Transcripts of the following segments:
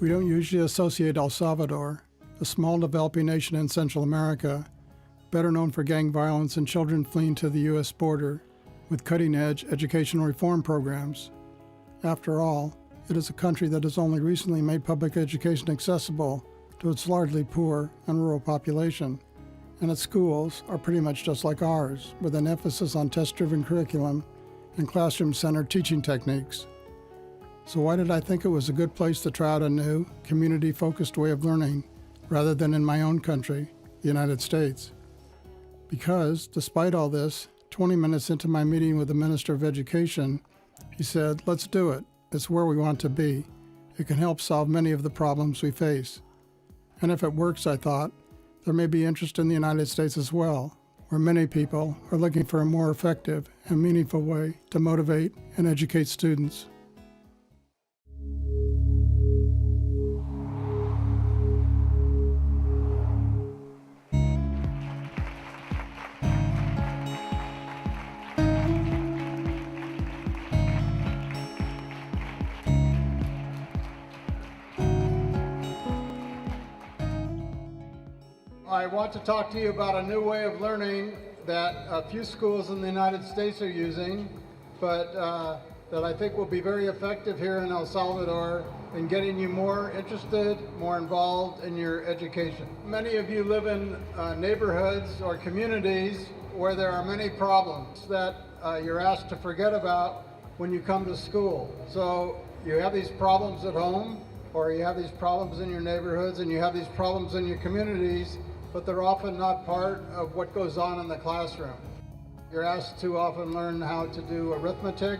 We don't usually associate El Salvador, a small developing nation in Central America, better known for gang violence and children fleeing to the U.S. border, with cutting-edge educational reform programs. After all, it is a country that has only recently made public education accessible to its largely poor and rural population, and its schools are pretty much just like ours, with an emphasis on test-driven curriculum and classroom-centered teaching techniques. So why did I think it was a good place to try out a new, community-focused way of learning rather than in my own country, the United States? Because, despite all this, 20 minutes into my meeting with the Minister of Education, he said, "Let's do it. It's where we want to be. It can help solve many of the problems we face." And if it works, I thought, there may be interest in the United States as well, where many people are looking for a more effective and meaningful way to motivate and educate students. I want to talk to you about a new way of learning that a few schools in the United States are using, but that I think will be very effective here in El Salvador in getting you more interested, more involved in your education. Many of you live in neighborhoods or communities where there are many problems that you're asked to forget about when you come to school. So you have these problems at home, or you have these problems in your neighborhoods, and you have these problems in your communities, but they're often not part of what goes on in the classroom. You're asked to often learn how to do arithmetic,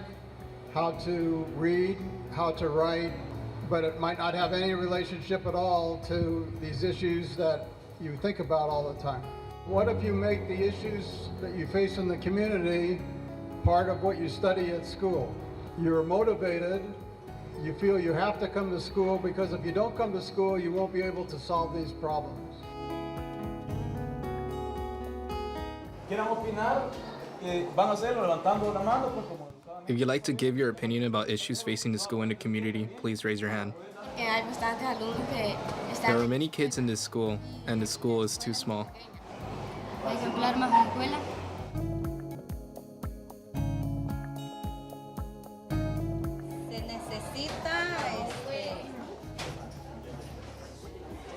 how to read, how to write, but it might not have any relationship at all to these issues that you think about all the time. What if you make the issues that you face in the community part of what you study at school? You're motivated, you feel you have to come to school, because if you don't come to school, you won't be able to solve these problems. If you'd like to give your opinion about issues facing the school and the community, please raise your hand. There are many kids in this school, and the school is too small.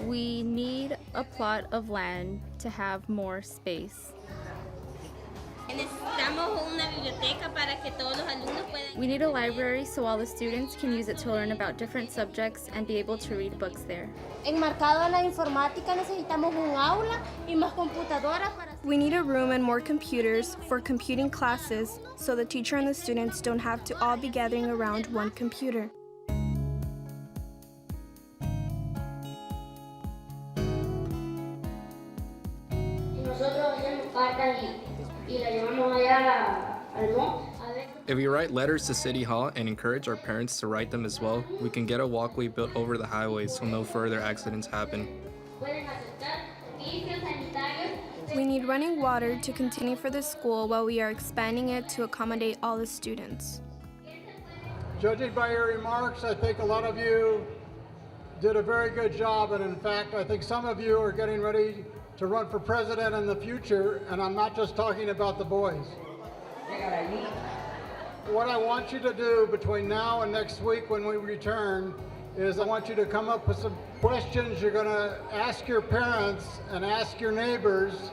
We need a plot of land to have more space. We need a library so all the students can use it to learn about different subjects and be able to read books there. We need a room and more computers for computing classes so the teacher and the students don't have to all be gathering around one computer. If we write letters to City Hall and encourage our parents to write them as well, we can get a walkway built over the highway so no further accidents happen. We need running water to continue for the school while we are expanding it to accommodate all the students. Judging by your remarks, I think a lot of you did a very good job, and in fact, I think some of you are getting ready to run for president in the future, and I'm not just talking about the boys. What I want you to do between now and next week when we return is I want you to come up with some questions you're going to ask your parents and ask your neighbors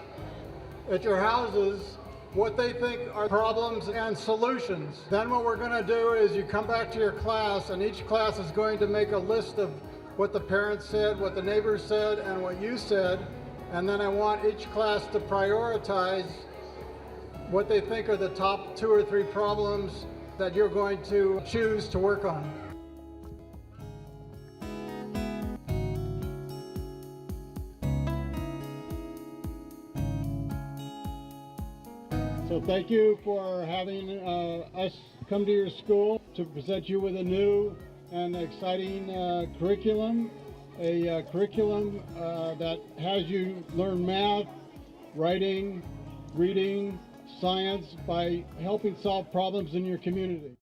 at your houses what they think are problems and solutions. Then what we're going to do is you come back to your class, and each class is going to make a list of what the parents said, what the neighbors said, and what you said. And then I want each class to prioritize what they think are the top 2 or 3 problems that you're going to choose to work on. So thank you for having us come to your school to present you with a new and exciting curriculum. A curriculum that has you learn math, writing, reading, science by helping solve problems in your community.